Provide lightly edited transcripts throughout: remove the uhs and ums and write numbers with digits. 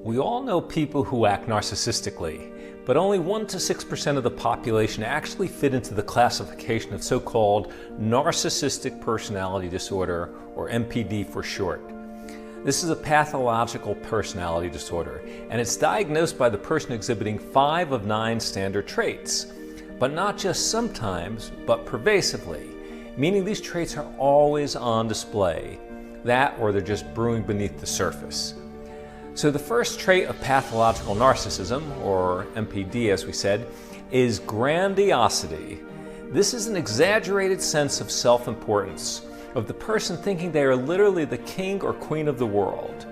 We all know people who act narcissistically, but only 1 to 6% of the population actually fit into the classification of so-called narcissistic personality disorder, or NPD for short. This is a pathological personality disorder, and it's diagnosed by the person exhibiting 5 of 9 standard traits, but not just sometimes, but pervasively, meaning these traits are always on display, that or they're just brewing beneath the surface. So the first trait of pathological narcissism, or NPD as we said, is grandiosity. This is an exaggerated sense of self-importance, of the person thinking they are literally the king or queen of the world.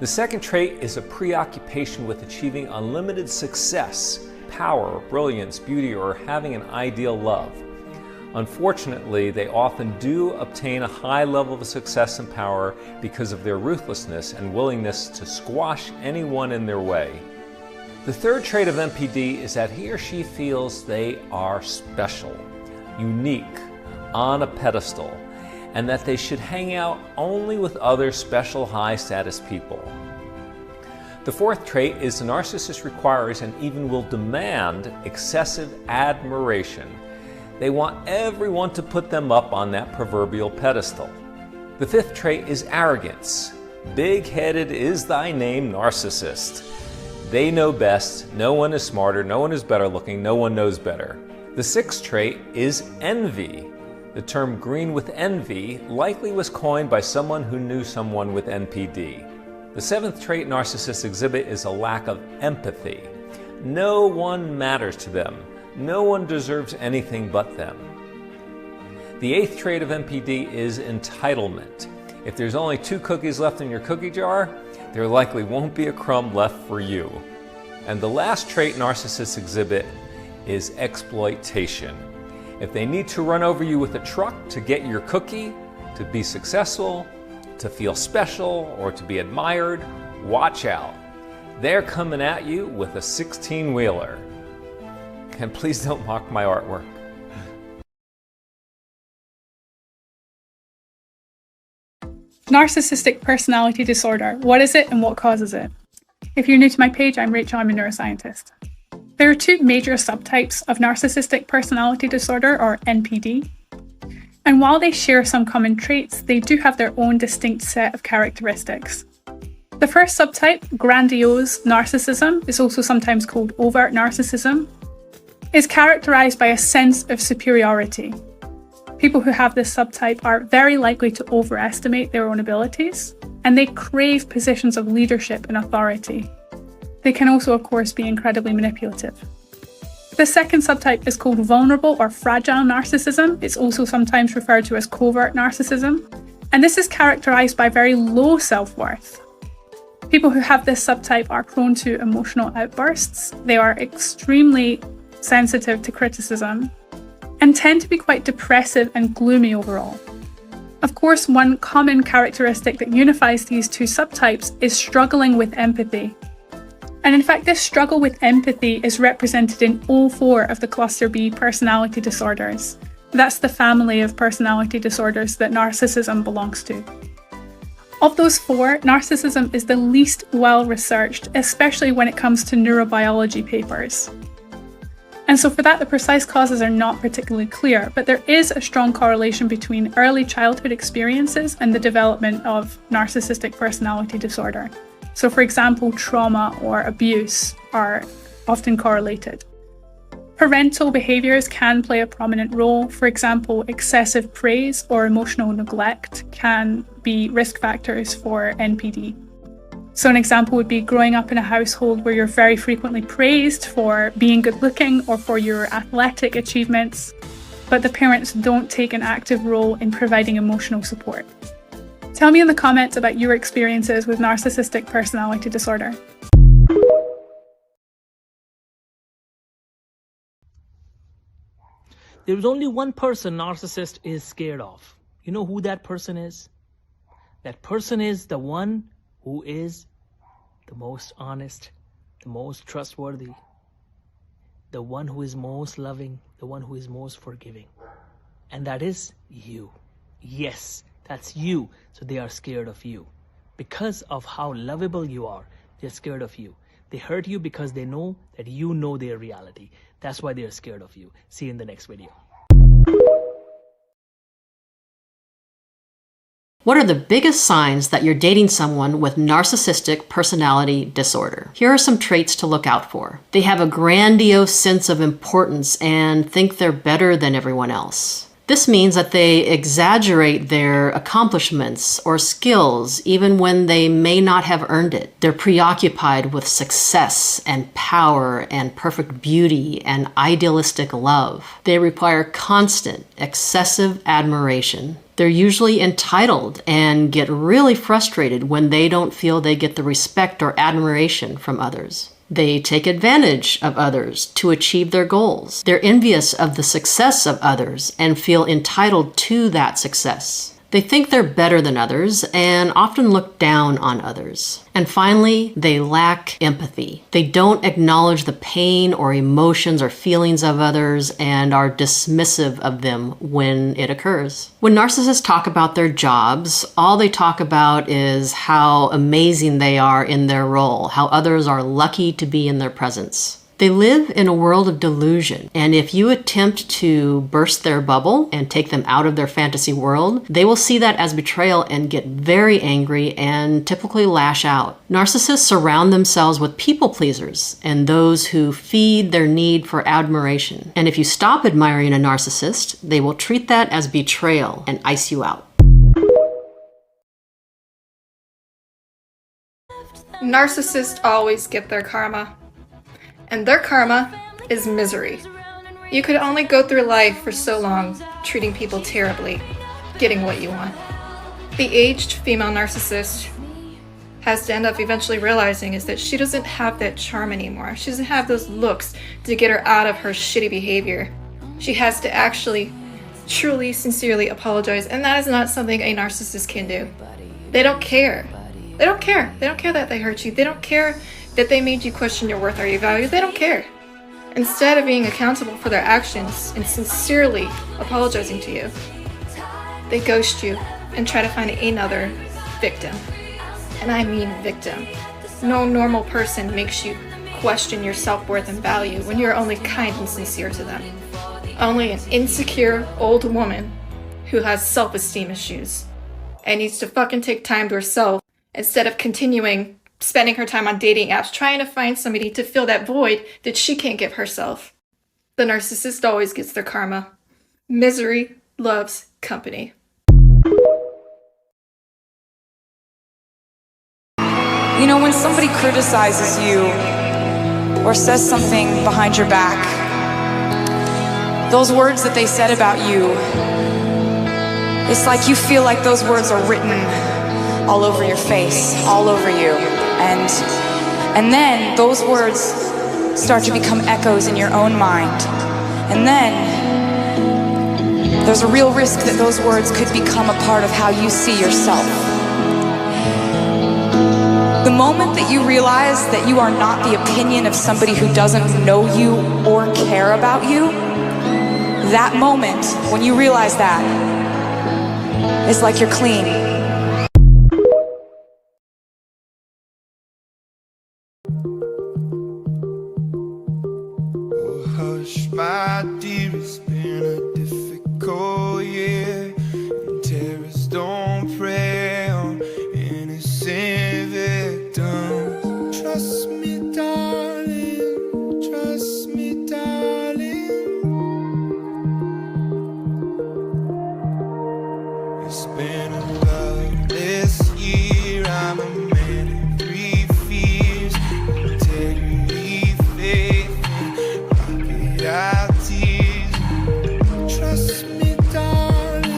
The second trait is a preoccupation with achieving unlimited success, power, brilliance, beauty, or having an ideal love. Unfortunately, they often do obtain a high level of success and power because of their ruthlessness and willingness to squash anyone in their way. The third trait of NPD is that he or she feels they are special, unique, on a pedestal, and that they should hang out only with other special high-status people. The fourth trait is the narcissist requires and even will demand excessive admiration. They want everyone to put them up on that proverbial pedestal. The fifth trait is arrogance. Big-headed is thy name, narcissist. They know best, no one is smarter, no one is better looking, no one knows better. The sixth trait is envy. The term green with envy likely was coined by someone who knew someone with NPD. The seventh trait narcissists exhibit is a lack of empathy. No one matters to them. No one deserves anything but them. The eighth trait of NPD is entitlement. If there's only 2 cookies left in your cookie jar, there likely won't be a crumb left for you. And the last trait narcissists exhibit is exploitation. If they need to run over you with a truck to get your cookie, to be successful, to feel special, or to be admired, watch out. They're coming at you with a 16-wheeler. And please don't mock my artwork. Narcissistic personality disorder. What is it and what causes it? If you're new to my page, I'm Rachel, I'm a neuroscientist. There are 2 major subtypes of narcissistic personality disorder, or NPD. And while they share some common traits, they do have their own distinct set of characteristics. The first subtype, grandiose narcissism, is also sometimes called overt narcissism, is characterized by a sense of superiority. People who have this subtype are very likely to overestimate their own abilities, and they crave positions of leadership and authority. They can also, of course, be incredibly manipulative. The second subtype is called vulnerable or fragile narcissism. It's also sometimes referred to as covert narcissism, and this is characterized by very low self-worth. People who have this subtype are prone to emotional outbursts. They are extremely sensitive to criticism, and tend to be quite depressive and gloomy overall. Of course, one common characteristic that unifies these 2 subtypes is struggling with empathy. And in fact, this struggle with empathy is represented in all 4 of the cluster B personality disorders. That's the family of personality disorders that narcissism belongs to. Of those 4, narcissism is the least well researched, especially when it comes to neurobiology papers. And so for that, the precise causes are not particularly clear, but there is a strong correlation between early childhood experiences and the development of narcissistic personality disorder. So for example, trauma or abuse are often correlated. Parental behaviours can play a prominent role. For example, excessive praise or emotional neglect can be risk factors for NPD. So an example would be growing up in a household where you're very frequently praised for being good looking or for your athletic achievements, but the parents don't take an active role in providing emotional support. Tell me in the comments about your experiences with narcissistic personality disorder. There is only one person narcissist is scared of. You know who that person is? That person is the one who is the most honest, the most trustworthy, the one who is most loving, the one who is most forgiving. And that is you. Yes, that's you. So they are scared of you because of how lovable you are, They're scared of you. They hurt you because they know that you know their reality. That's why they're scared of you. See you in the next video. What are the biggest signs that you're dating someone with narcissistic personality disorder? Here are some traits to look out for. They have a grandiose sense of importance and think they're better than everyone else. This means that they exaggerate their accomplishments or skills even when they may not have earned it. They're preoccupied with success and power and perfect beauty and idealistic love. They require constant, excessive admiration. They're usually entitled and get really frustrated when they don't feel they get the respect or admiration from others. They take advantage of others to achieve their goals. They're envious of the success of others and feel entitled to that success. They think they're better than others and often look down on others. And finally, they lack empathy. They don't acknowledge the pain or emotions or feelings of others and are dismissive of them when it occurs. When narcissists talk about their jobs, all they talk about is how amazing they are in their role, how others are lucky to be in their presence. They live in a world of delusion, and if you attempt to burst their bubble and take them out of their fantasy world, they will see that as betrayal and get very angry and typically lash out. Narcissists surround themselves with people pleasers and those who feed their need for admiration. And if you stop admiring a narcissist, they will treat that as betrayal and ice you out. Narcissists always get their karma. And their karma is misery. You could only go through life for so long, treating people terribly, getting what you want. The aged female narcissist has to end up eventually realizing is that she doesn't have that charm anymore. She doesn't have those looks to get her out of her shitty behavior. She has to actually, truly, sincerely apologize, and that is not something a narcissist can do. They don't care. They don't care. They don't care that they hurt you. They don't care that they made you question your worth or your value. They don't care. Instead of being accountable for their actions and sincerely apologizing to you, they ghost you and try to find another victim. And I mean victim. No normal person makes you question your self-worth and value when you're only kind and sincere to them. Only an insecure old woman who has self-esteem issues and needs to fucking take time to herself instead of continuing spending her time on dating apps trying to find somebody to fill that void that she can't give herself. The narcissist always gets their karma. Misery loves company. You know, when somebody criticizes you or says something behind your back, those words that they said about you, it's like you feel like those words are written all over your face, all over you. And then those words start to become echoes in your own mind. And then there's a real risk that those words could become a part of how you see yourself. The moment that you realize that you are not the opinion of somebody who doesn't know you or care about you, that moment, when you realize that, it's like you're clean. Hush, my dear, it's been a difficult year, and terrorists don't prey on innocent victims. Trust me, darling, trust me, darling. It's been a loveless year, I'm a man of three fears: integrity, faith, out tears. Trust me, darling.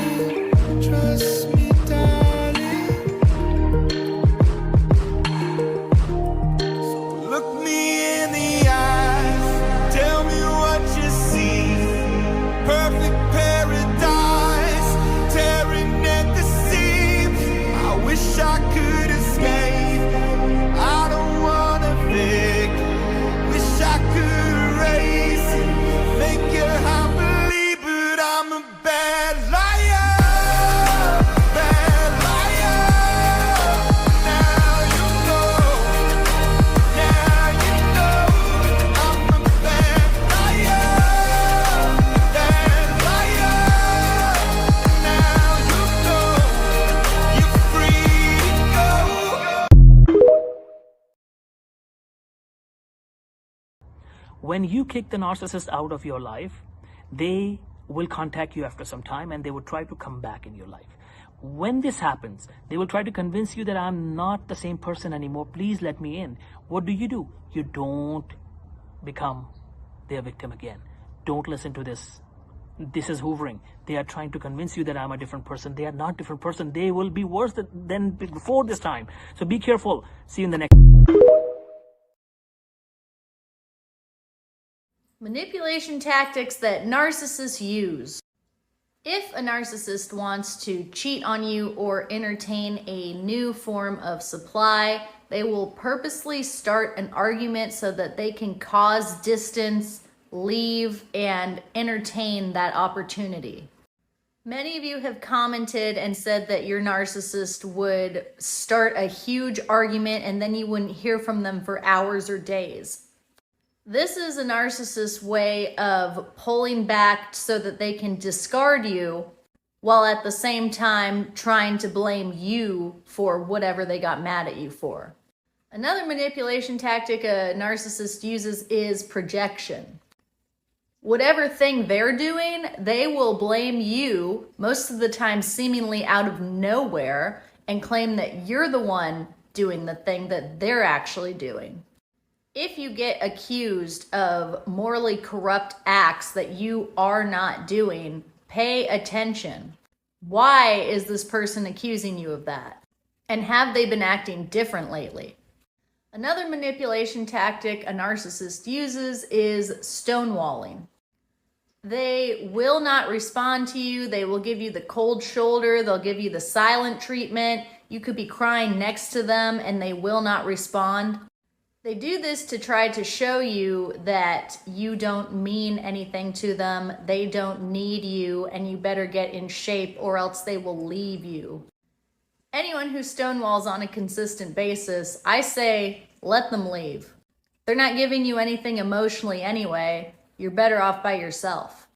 When you kick the narcissist out of your life, they will contact you after some time and they will try to come back in your life. When this happens, they will try to convince you that I'm not the same person anymore. Please let me in. What do? You don't become their victim again. Don't listen to this. This is hoovering. They are trying to convince you that I'm a different person. They are not a different person. They will be worse than before this time. So be careful. See you in the next. Manipulation tactics that narcissists use. If a narcissist wants to cheat on you or entertain a new form of supply, they will purposely start an argument so that they can cause distance, leave, and entertain that opportunity. Many of you have commented and said that your narcissist would start a huge argument and then you wouldn't hear from them for hours or days. This is a narcissist's way of pulling back so that they can discard you while at the same time trying to blame you for whatever they got mad at you for. Another manipulation tactic a narcissist uses is projection. Whatever thing they're doing, they will blame you, most of the time seemingly out of nowhere, and claim that you're the one doing the thing that they're actually doing. If you get accused of morally corrupt acts that you are not doing, pay attention. Why is this person accusing you of that? And have they been acting different lately? Another manipulation tactic a narcissist uses is stonewalling. They will not respond to you. They will give you the cold shoulder. They'll give you the silent treatment. You could be crying next to them and they will not respond. They do this to try to show you that you don't mean anything to them, they don't need you, and you better get in shape or else they will leave you. Anyone who stonewalls on a consistent basis, I say, let them leave. They're not giving you anything emotionally anyway. You're better off by yourself.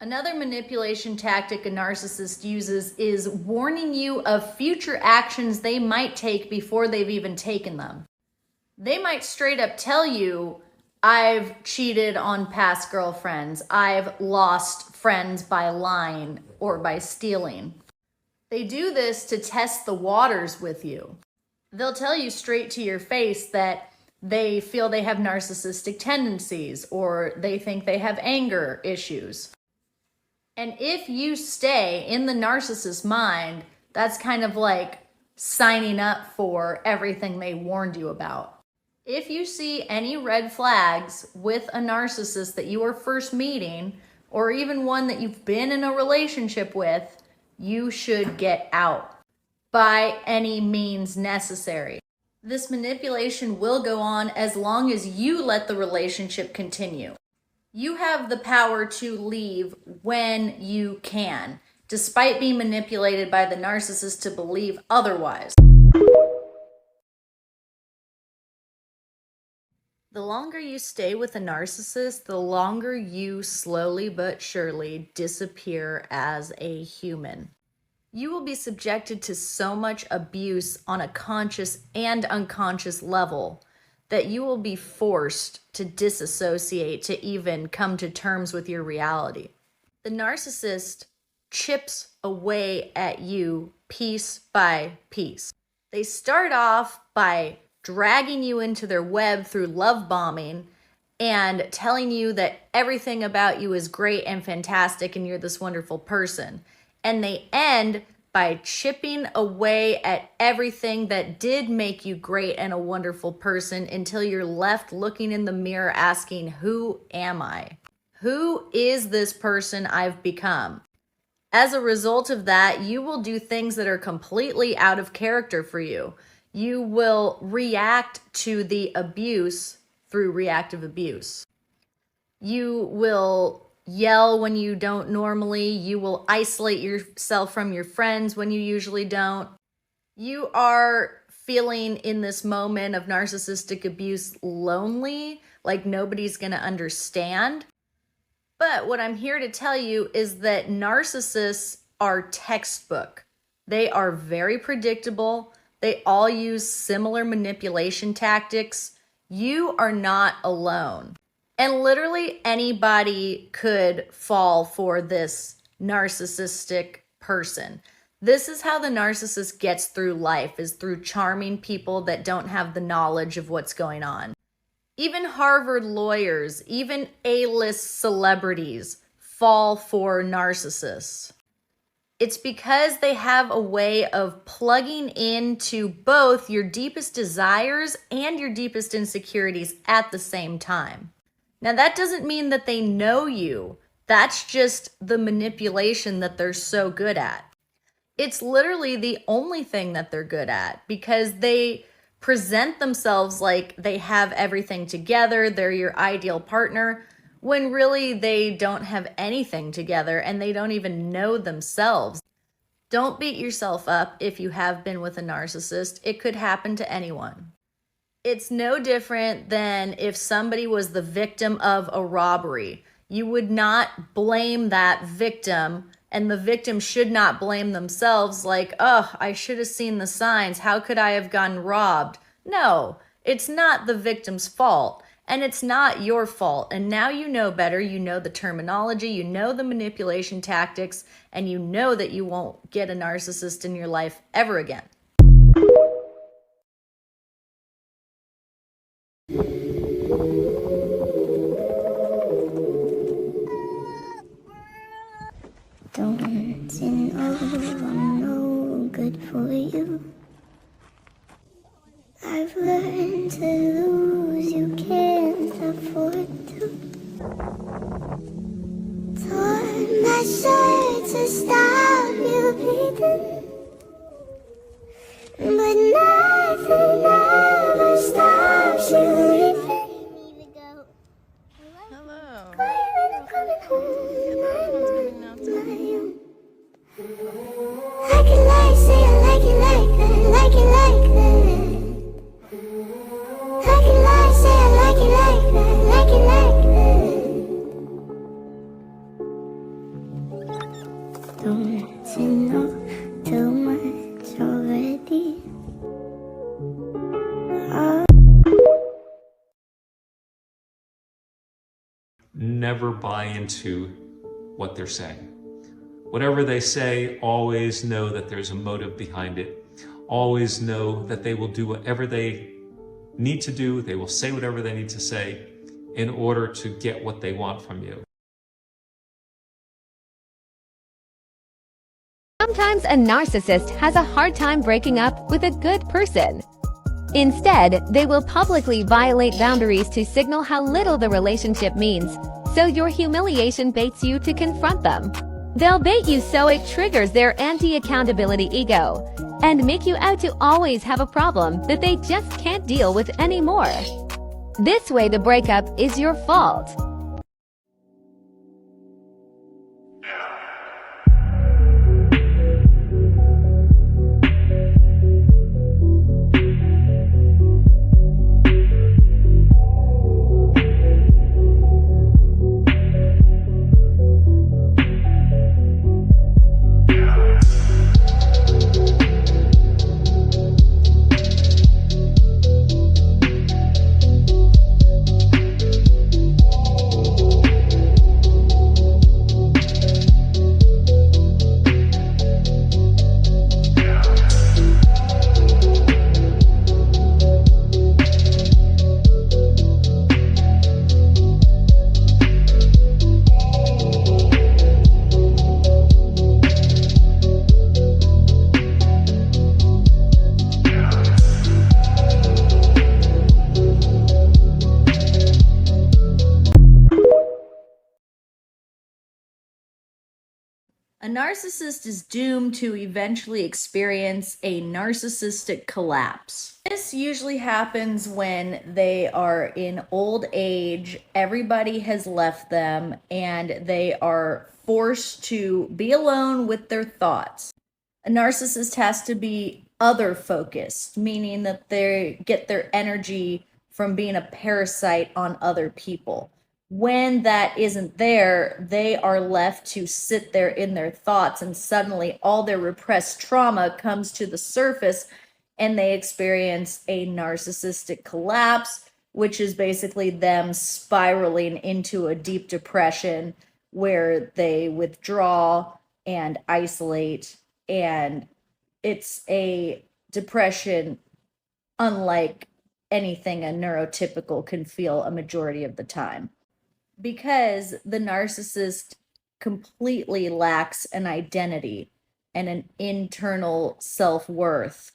Another manipulation tactic a narcissist uses is warning you of future actions they might take before they've even taken them. They might straight up tell you, I've cheated on past girlfriends, I've lost friends by lying or by stealing. They do this to test the waters with you. They'll tell you straight to your face that they feel they have narcissistic tendencies or they think they have anger issues. And if you stay in the narcissist's mind, that's kind of like signing up for everything they warned you about. If you see any red flags with a narcissist that you are first meeting, or even one that you've been in a relationship with, you should get out by any means necessary. This manipulation will go on as long as you let the relationship continue. You have the power to leave when you can, despite being manipulated by the narcissist to believe otherwise. The longer you stay with a narcissist, the longer you slowly but surely disappear as a human. You will be subjected to so much abuse on a conscious and unconscious level that you will be forced to disassociate to even come to terms with your reality. The narcissist chips away at you piece by piece. They start off by dragging you into their web through love bombing and telling you that everything about you is great and fantastic and you're this wonderful person. And they end by chipping away at everything that did make you great and a wonderful person until you're left looking in the mirror asking, who am I? Who is this person I've become? As a result of that, you will do things that are completely out of character for you. You will react to the abuse through reactive abuse. You will yell when you don't normally. You will isolate yourself from your friends when you usually don't. You are feeling in this moment of narcissistic abuse lonely, like nobody's going to understand. But what I'm here to tell you is that narcissists are textbook. They are very predictable. They all use similar manipulation tactics. You are not alone. And literally anybody could fall for this narcissistic person. This is how the narcissist gets through life, is through charming people that don't have the knowledge of what's going on. Even Harvard lawyers, even A-list celebrities fall for narcissists. It's because they have a way of plugging into both your deepest desires and your deepest insecurities at the same time. Now, that doesn't mean that they know you. That's just the manipulation that they're so good at. It's literally the only thing that they're good at, because they present themselves like they have everything together, they're your ideal partner, when really they don't have anything together and they don't even know themselves. Don't beat yourself up if you have been with a narcissist. It could happen to anyone. It's no different than if somebody was the victim of a robbery. You would not blame that victim, and the victim should not blame themselves like, oh, I should have seen the signs. How could I have gotten robbed? No, it's not the victim's fault, and it's not your fault. And now you know better. You know the terminology, you know the manipulation tactics, and you know that you won't get a narcissist in your life ever again. Don't you know I'm no good for you? I've learned to lose, you can't afford to. Torn my shirt to stop you bleeding, but nothing ever stops you leaving. Hello. Coming home, I can like, say I like it like that, like it like that. I can like, say I like it like that, like it like that. Don't you know too much already? Never buy into what they're saying. Whatever they say, always know that there's a motive behind it. Always know that they will do whatever they need to do. They will say whatever they need to say in order to get what they want from you. Sometimes a narcissist has a hard time breaking up with a good person. Instead, they will publicly violate boundaries to signal how little the relationship means, so your humiliation baits you to confront them. They'll bait you so it triggers their anti-accountability ego and make you out to always have a problem that they just can't deal with anymore. This way the breakup is your fault. A narcissist is doomed to eventually experience a narcissistic collapse. This usually happens when they are in old age, everybody has left them, and they are forced to be alone with their thoughts. A narcissist has to be other focused, meaning that they get their energy from being a parasite on other people. When that isn't there, they are left to sit there in their thoughts, and suddenly all their repressed trauma comes to the surface and they experience a narcissistic collapse, which is basically them spiraling into a deep depression where they withdraw and isolate. And it's a depression unlike anything a neurotypical can feel a majority of the time. Because the narcissist completely lacks an identity and an internal self-worth,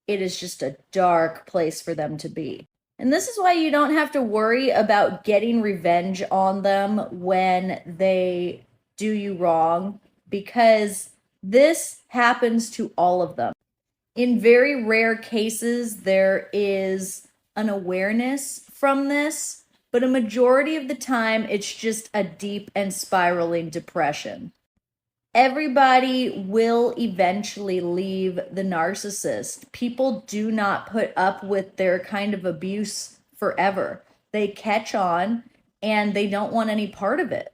it is just a dark place for them to be. And this is why you don't have to worry about getting revenge on them when they do you wrong, because this happens to all of them. In very rare cases, there is an awareness from this, but a majority of the time, it's just a deep and spiraling depression. Everybody will eventually leave the narcissist. People do not put up with their kind of abuse forever. They catch on and they don't want any part of it.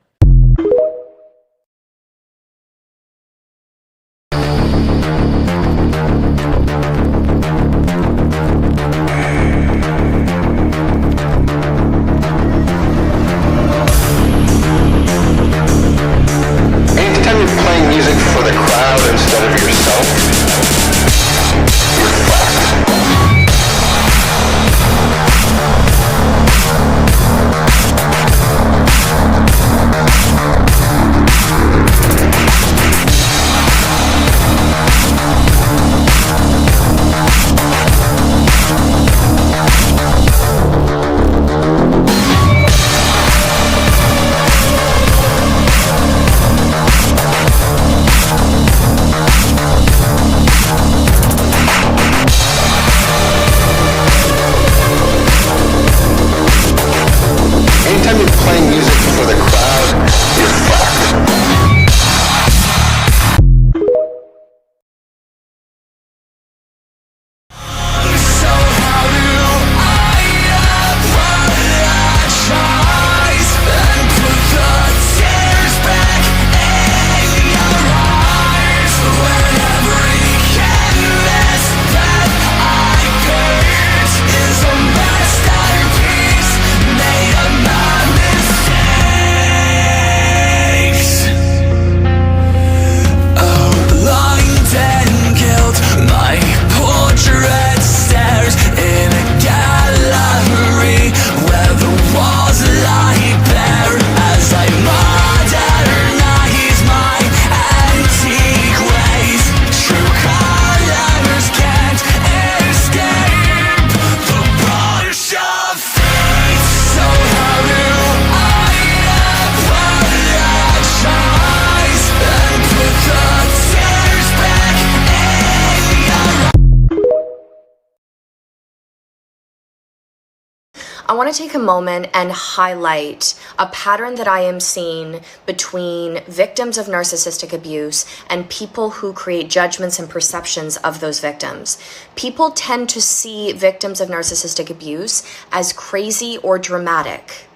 I want to take a moment and highlight a pattern that I am seeing between victims of narcissistic abuse and people who create judgments and perceptions of those victims. People tend to see victims of narcissistic abuse as crazy or dramatic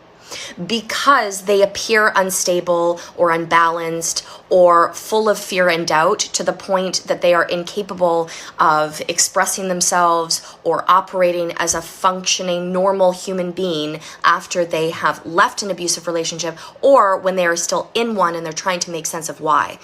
because they appear unstable or unbalanced or full of fear and doubt to the point that they are incapable of expressing themselves or operating as a functioning normal human being after they have left an abusive relationship or when they are still in one and they're trying to make sense of why.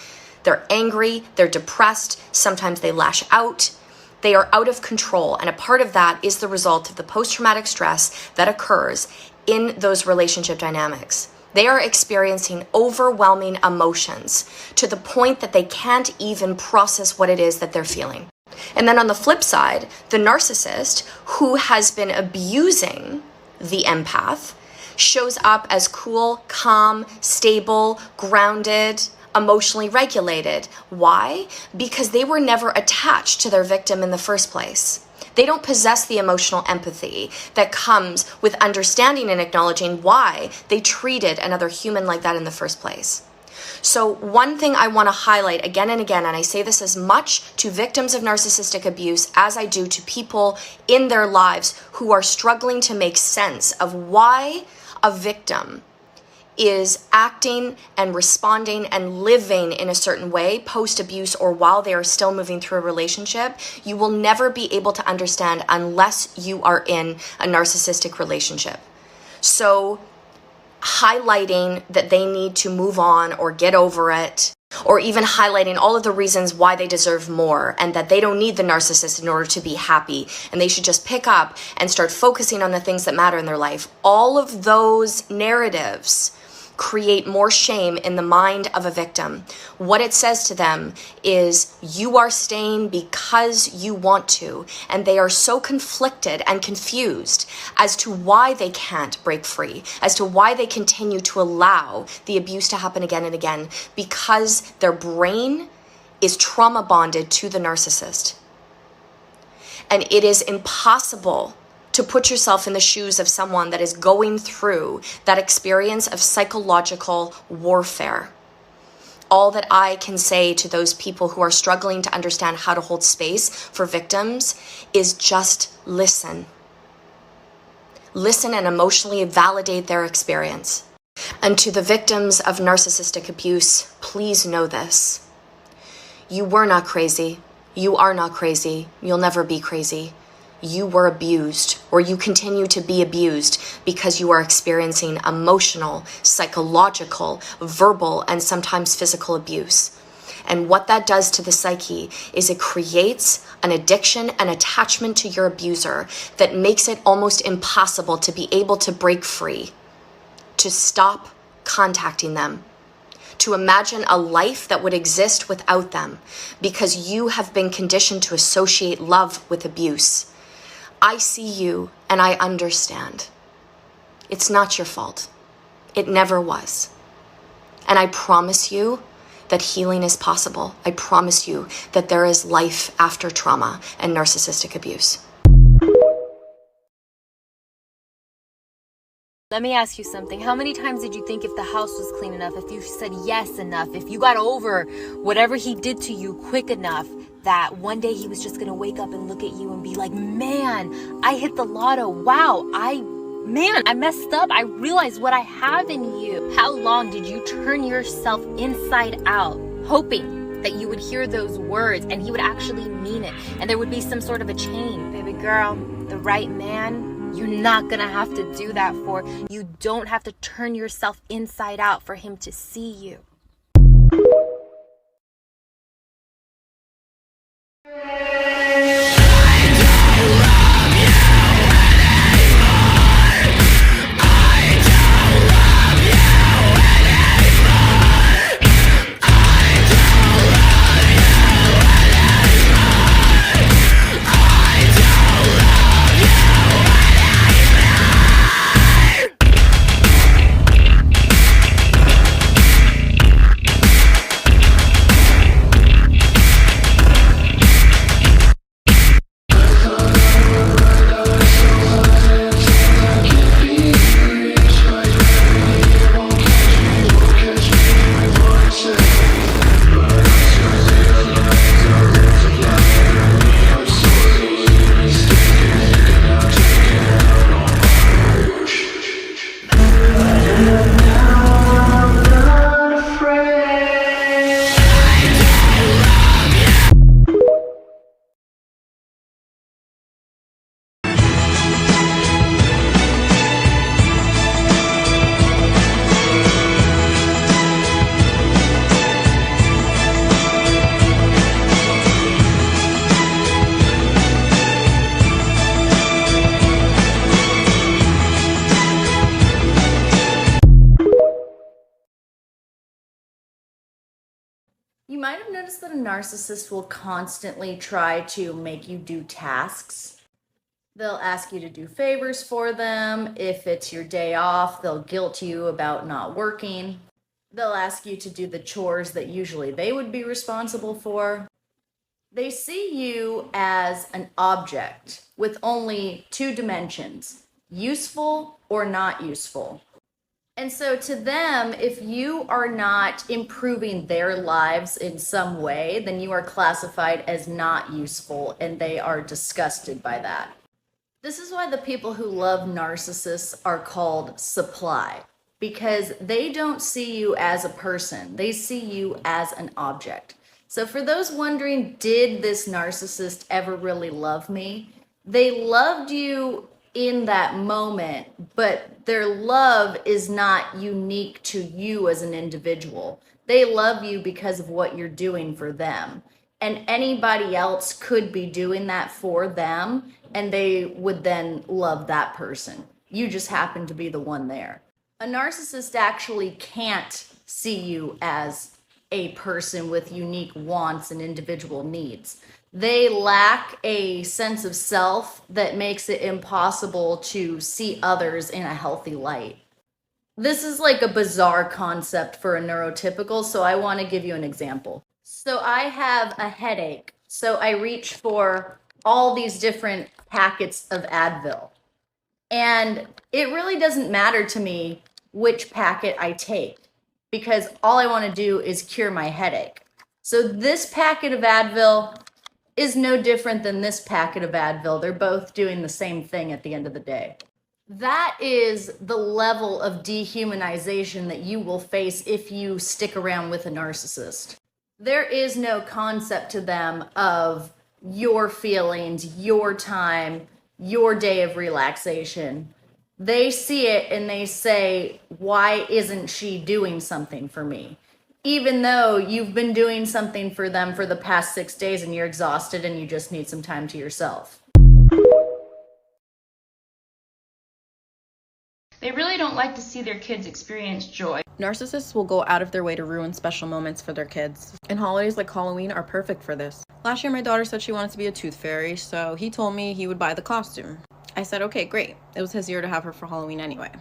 They're angry, they're depressed, sometimes they lash out. They are out of control, and a part of that is the result of the post-traumatic stress that occurs in those relationship dynamics. They are experiencing overwhelming emotions to the point that they can't even process what it is that they're feeling. And then on the flip side, the narcissist who has been abusing the empath shows up as cool, calm, stable, grounded, emotionally regulated. Why? Because they were never attached to their victim in the first place. They don't possess the emotional empathy that comes with understanding and acknowledging why they treated another human like that in the first place. So one thing I want to highlight again and again, and I say this as much to victims of narcissistic abuse as I do to people in their lives who are struggling to make sense of why a victim is acting and responding and living in a certain way post-abuse or while they are still moving through a relationship, you will never be able to understand unless you are in a narcissistic relationship. So highlighting that they need to move on or get over it, or even highlighting all of the reasons why they deserve more and that they don't need the narcissist in order to be happy and they should just pick up and start focusing on the things that matter in their life. All of those narratives create more shame in the mind of a victim. What it says to them is, you are staying because you want to, and they are so conflicted and confused as to why they can't break free, as to why they continue to allow the abuse to happen again and again, because their brain is trauma bonded to the narcissist. And it is impossible to put yourself in the shoes of someone that is going through that experience of psychological warfare. All that I can say to those people who are struggling to understand how to hold space for victims is just listen. Listen and emotionally validate their experience. And to the victims of narcissistic abuse, please know this. You were not crazy. You are not crazy. You'll never be crazy. You were abused, or you continue to be abused because you are experiencing emotional, psychological, verbal, and sometimes physical abuse. And what that does to the psyche is it creates an addiction and attachment to your abuser that makes it almost impossible to be able to break free, to stop contacting them, to imagine a life that would exist without them, because you have been conditioned to associate love with abuse. I see you and I understand. It's not your fault. It never was. And I promise you that healing is possible. I promise you that there is life after trauma and narcissistic abuse. Let me ask you something. How many times did you think if the house was clean enough, if you said yes enough, if you got over whatever he did to you quick enough, that one day he was just gonna wake up and look at you and be like, man, I hit the lotto. Wow, I messed up. I realized what I have in you. How long did you turn yourself inside out, hoping that you would hear those words and he would actually mean it and there would be some sort of a change? Baby girl, the right man, you're not gonna have to do that for. You don't have to turn yourself inside out for him to see you. You might have noticed that a narcissist will constantly try to make you do tasks. They'll ask you to do favors for them. If it's your day off, they'll guilt you about not working. They'll ask you to do the chores that usually they would be responsible for. They see you as an object with only two dimensions, useful or not useful. And so to them, if you are not improving their lives in some way, then you are classified as not useful, and they are disgusted by that. This is why the people who love narcissists are called supply. because they don't see you as a person. They see you as an object. So for those wondering, did this narcissist ever really love me? They loved you in that moment, but their love is not unique to you as an individual. They love you because of what you're doing for them. And anybody else could be doing that for them, and they would then love that person. You just happen to be the one there. A narcissist actually can't see you as a person with unique wants and individual needs. They lack a sense of self that makes it impossible to see others in a healthy light. This is like a bizarre concept for a neurotypical, so I want to give you an example. So I have a headache, so I reach for all these different packets of Advil. And it really doesn't matter to me which packet I take, because all I want to do is cure my headache. So this packet of Advil is no different than this packet of Advil. They're both doing the same thing at the end of the day. That is the level of dehumanization that you will face if you stick around with a narcissist. There is no concept to them of your feelings, your time, your day of relaxation. They see it and they say, why isn't she doing something for me? Even though you've been doing something for them for the past 6 days and you're exhausted and you just need some time to yourself. They really don't like to see their kids experience joy. Narcissists will go out of their way to ruin special moments for their kids. And holidays like Halloween are perfect for this. Last year my daughter said she wanted to be a tooth fairy, so he told me he would buy the costume. I said, okay, great. It was his year to have her for Halloween anyway.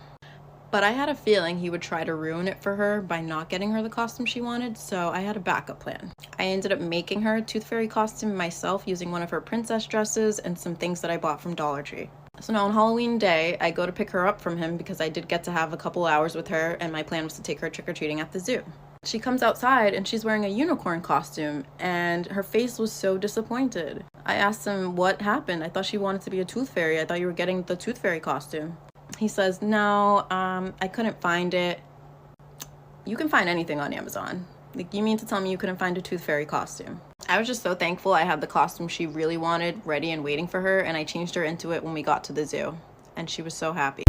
But I had a feeling he would try to ruin it for her by not getting her the costume she wanted, so I had a backup plan. I ended up making her a tooth fairy costume myself using one of her princess dresses and some things that I bought from Dollar Tree. So now on Halloween day, I go to pick her up from him because I did get to have a couple hours with her and my plan was to take her trick-or-treating at the zoo. She comes outside and she's wearing a unicorn costume and her face was so disappointed. I asked him what happened. I thought she wanted to be a tooth fairy. I thought you were getting the tooth fairy costume. He says, no, I couldn't find it. You can find anything on Amazon. Like, you mean to tell me you couldn't find a tooth fairy costume? I was just so thankful I had the costume she really wanted ready and waiting for her, and I changed her into it when we got to the zoo. And she was so happy.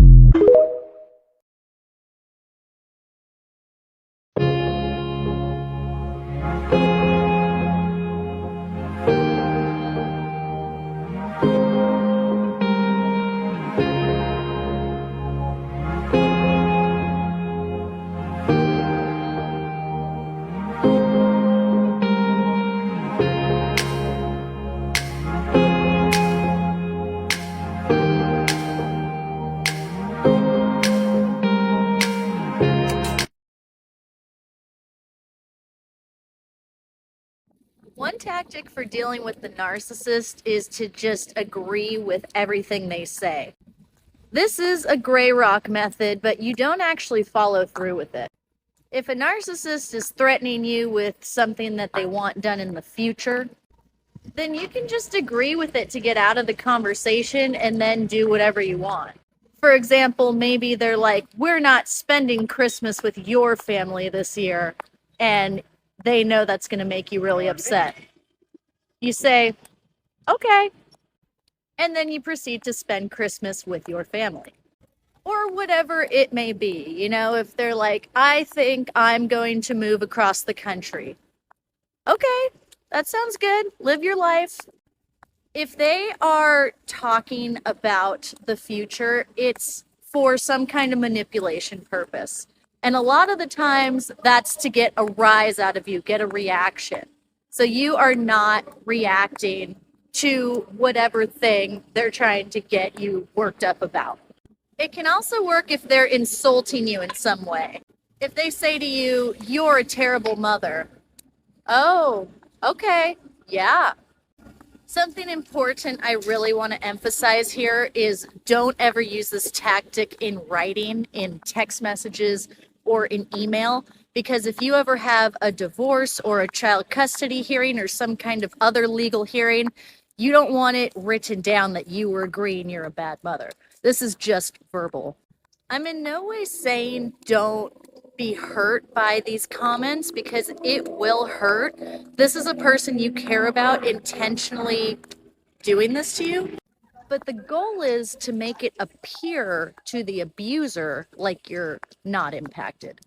One tactic for dealing with the narcissist is to just agree with everything they say. This is a gray rock method, but you don't actually follow through with it. If a narcissist is threatening you with something that they want done in the future, then you can just agree with it to get out of the conversation and then do whatever you want. For example, maybe they're like, we're not spending Christmas with your family this year, and they know that's going to make you really upset. You say, okay, and then you proceed to spend Christmas with your family. Or whatever it may be. You know, if they're like, I think I'm going to move across the country. Okay, that sounds good. Live your life. If they are talking about the future, it's for some kind of manipulation purpose. And a lot of the times that's to get a rise out of you, get a reaction. So you are not reacting to whatever thing they're trying to get you worked up about. It can also work if they're insulting you in some way. If they say to you, you're a terrible mother. Oh, okay, yeah. Something important I really want to emphasize here is don't ever use this tactic in writing, in text messages, or in email, because if you ever have a divorce or a child custody hearing or some kind of other legal hearing, you don't want it written down that you were agreeing you're a bad mother. This is just verbal. I'm in no way saying don't be hurt by these comments, because it will hurt. This is a person you care about intentionally doing this to you. But the goal is to make it appear to the abuser like you're not impacted.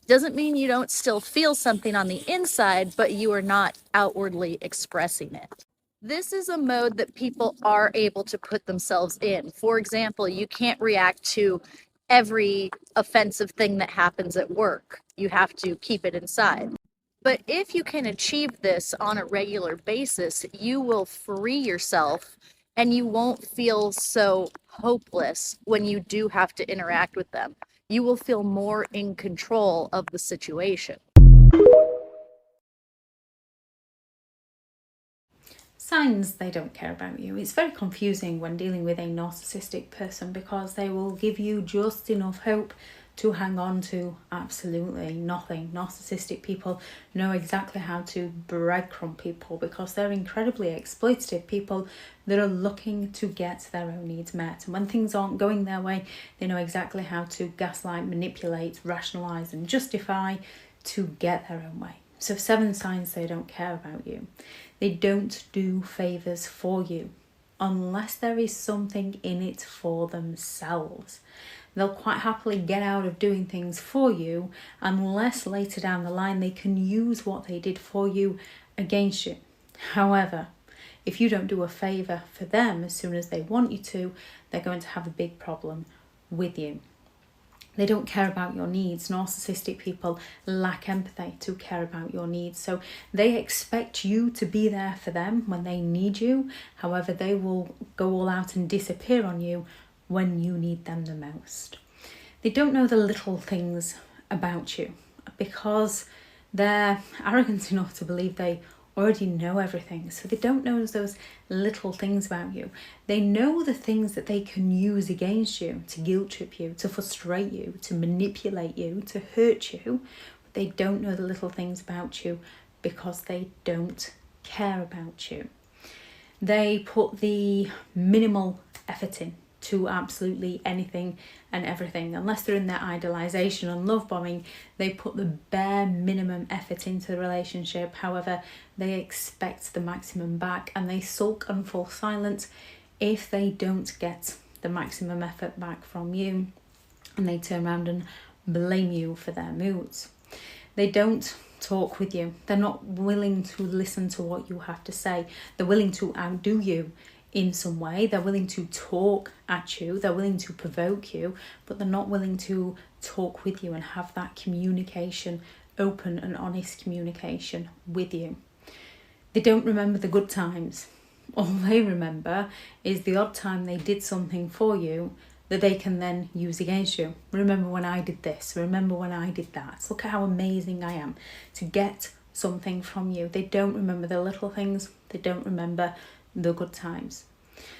Doesn't mean you don't still feel something on the inside, but you are not outwardly expressing it. This is a mode that people are able to put themselves in. For example, you can't react to every offensive thing that happens at work. You have to keep it inside. But if you can achieve this on a regular basis, you will free yourself and you won't feel so hopeless when you do have to interact with them. You will feel more in control of the situation. Signs they don't care about you. It's very confusing when dealing with a narcissistic person, because they will give you just enough hope to hang on to absolutely nothing. Narcissistic people know exactly how to breadcrumb people, because they're incredibly exploitative people that are looking to get their own needs met. And when things aren't going their way, they know exactly how to gaslight, manipulate, rationalize and justify to get their own way. So 7 signs they don't care about you. They don't do favours for you unless there is something in it for themselves. They'll quite happily get out of doing things for you unless later down the line they can use what they did for you against you. However, if you don't do a favour for them as soon as they want you to, they're going to have a big problem with you. They don't care about your needs. Narcissistic people lack empathy to care about your needs. So they expect you to be there for them when they need you. However, they will go all out and disappear on you when you need them the most. They don't know the little things about you because they're arrogant enough to believe they already know everything. So they don't know those little things about you. They know the things that they can use against you, to guilt trip you, to frustrate you, to manipulate you, to hurt you. But they don't know the little things about you because they don't care about you. They put the minimal effort in to absolutely anything and everything. Unless they're in their idolization and love bombing, they put the bare minimum effort into the relationship. However, they expect the maximum back, and they sulk and fall silent if they don't get the maximum effort back from you, and they turn around and blame you for their moods. They don't talk with you. They're not willing to listen to what you have to say. They're willing to outdo you in some way. They're willing to talk at you, they're willing to provoke you, but they're not willing to talk with you and have that communication, open and honest communication with you. They don't remember the good times. All they remember is the odd time they did something for you that they can then use against you. Remember when I did this, remember when I did that. Look at how amazing I am to get something from you. They don't remember the little things, they don't remember the good times.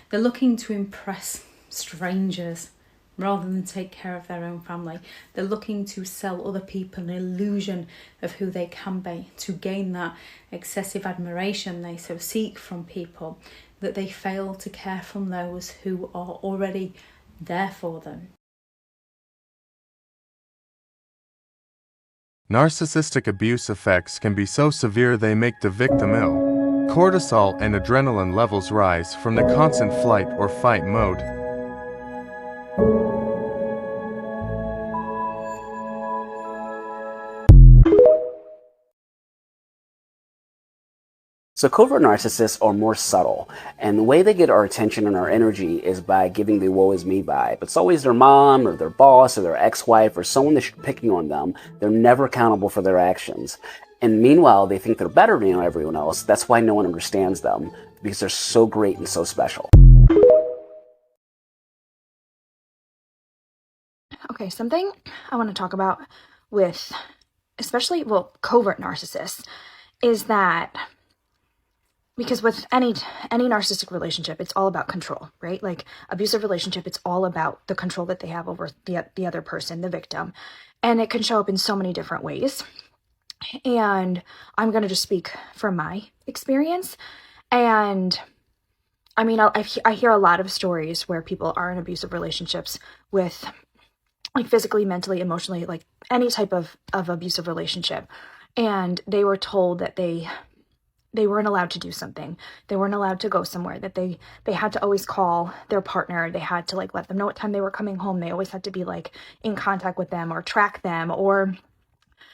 They're looking to impress strangers rather than take care of their own family. They're looking to sell other people an illusion of who they can be, to gain that excessive admiration they so seek from people, that they fail to care from those who are already there for them. Narcissistic abuse effects can be so severe they make the victim ill. Cortisol and adrenaline levels rise from the constant flight or fight mode. So covert narcissists are more subtle, and the way they get our attention and our energy is by giving the woe is me vibe. It's always their mom or their boss or their ex-wife or someone that's picking on them. They're never accountable for their actions. And meanwhile, they think they're better than everyone else. That's why no one understands them, because they're so great and so special. Okay, something I want to talk about with, especially, covert narcissists, is that, because with any narcissistic relationship, it's all about control, right? Like abusive relationship, it's all about the control that they have over the other person, the victim. And it can show up in so many different ways. And I'm going to just speak from my experience. And I mean, I hear a lot of stories where people are in abusive relationships with like physically, mentally, emotionally, like any type of abusive relationship. And they were told that they weren't allowed to do something. They weren't allowed to go somewhere, that they had to always call their partner. They had to like let them know what time they were coming home. They always had to be like in contact with them or track them, or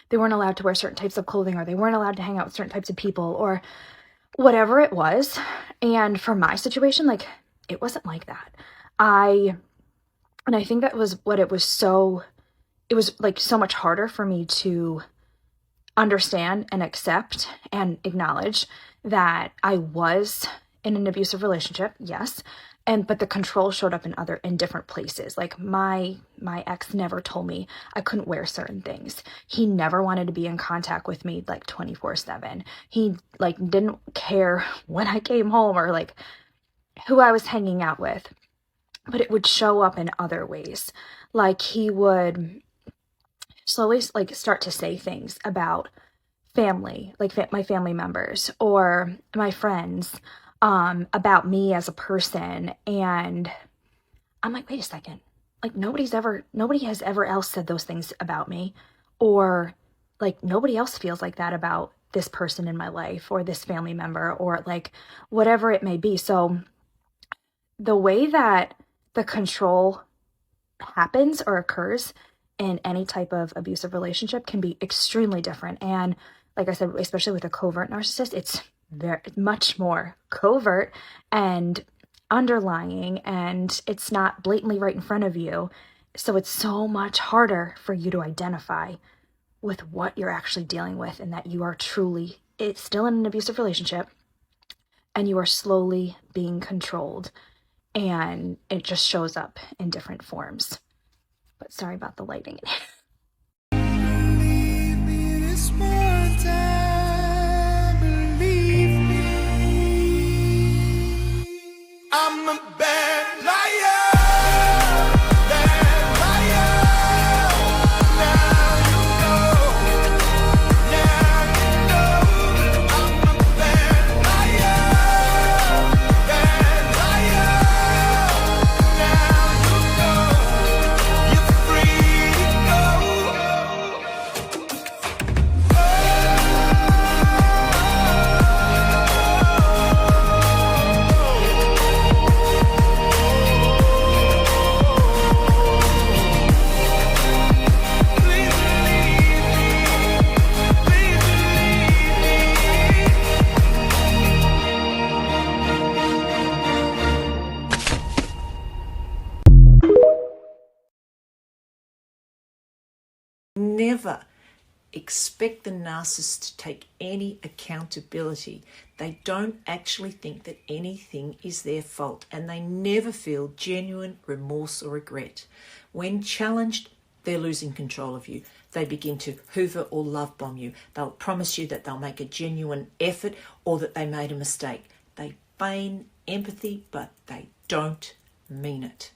they weren't allowed to wear certain types of clothing, or they weren't allowed to hang out with certain types of people, or whatever it was. And for my situation, like, it wasn't like that. And I think that was what it was like so much harder for me to understand and accept and acknowledge that I was in an abusive relationship, yes, but the control showed up in different places. Like my ex never told me I couldn't wear certain things. He never wanted to be in contact with me like 24/7. He like didn't care when I came home or like who I was hanging out with. But it would show up in other ways. Like he would slowly like start to say things about family, like my family members or my friends, about me as a person. And I'm like, wait a second, like nobody has ever else said those things about me, or like nobody else feels like that about this person in my life or this family member or like whatever it may be. So the way that the control happens or occurs in any type of abusive relationship can be extremely different. And like I said, especially with a covert narcissist, it's very much more covert and underlying, and it's not blatantly right in front of you. So it's so much harder for you to identify with what you're actually dealing with, and that you are truly, it's still in an abusive relationship and you are slowly being controlled. And it just shows up in different forms. But sorry about the lighting. I'm a bad liar. Never expect the narcissist to take any accountability. They don't actually think that anything is their fault, and they never feel genuine remorse or regret. When challenged, they're losing control of you. They begin to hoover or love bomb you. They'll promise you that they'll make a genuine effort or that they made a mistake. They feign empathy, but they don't mean it.